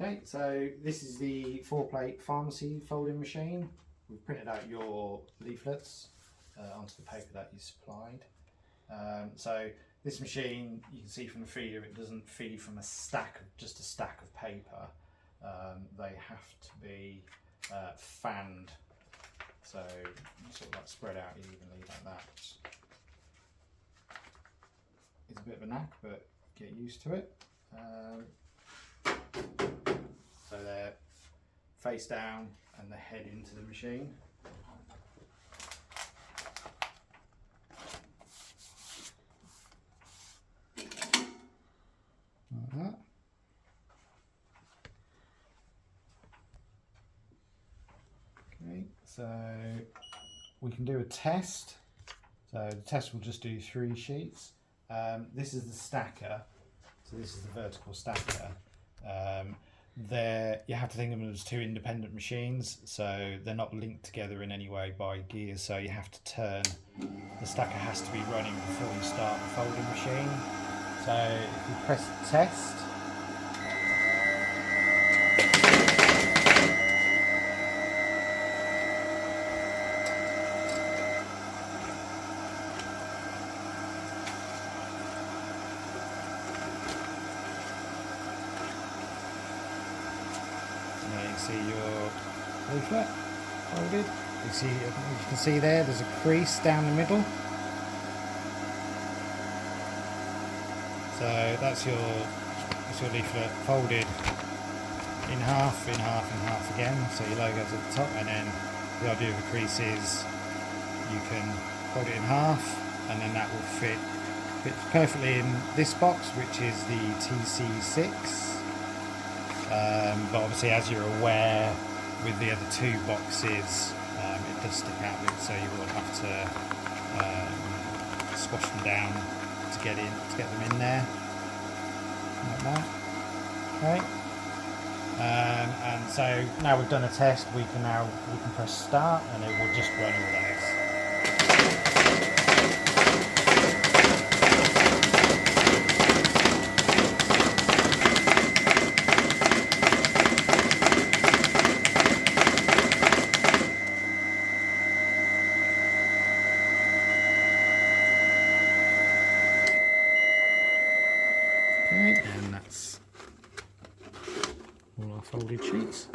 Okay, so this is the 4-plate Phamacy folding machine. We've printed out your leaflets onto the paper that you supplied. So this machine, you can see from the feeder, it doesn't feed from just a stack of paper. They have to be fanned, so sort of like spread out evenly like that. It's a bit of a knack, but get used to it. So they're face down and the head into the machine. Like that. Okay, so we can do a test. So the test will just do 3 sheets. This is the stacker. So this is the vertical stacker. You have to think of them as 2 independent machines, so they're not linked together in any way by gears, so you have to turn. The stacker has to be running before you start the folding machine. So if you press test, you can see your leaflet folded. You can see there's a crease down the middle. So that's your leaflet folded in half, in half, in half again. So your logo's at the top, and then the idea of the crease is you can fold it in half, and then that will fit perfectly in this box, which is the TC6. But obviously, as you're aware, with the other 2 boxes, it does stick out a bit, so you will have to squash them down to get them in there, like that. Okay. And so now we've done a test, we can press start, and it will just run all those. Okay, and that's all our folded sheets.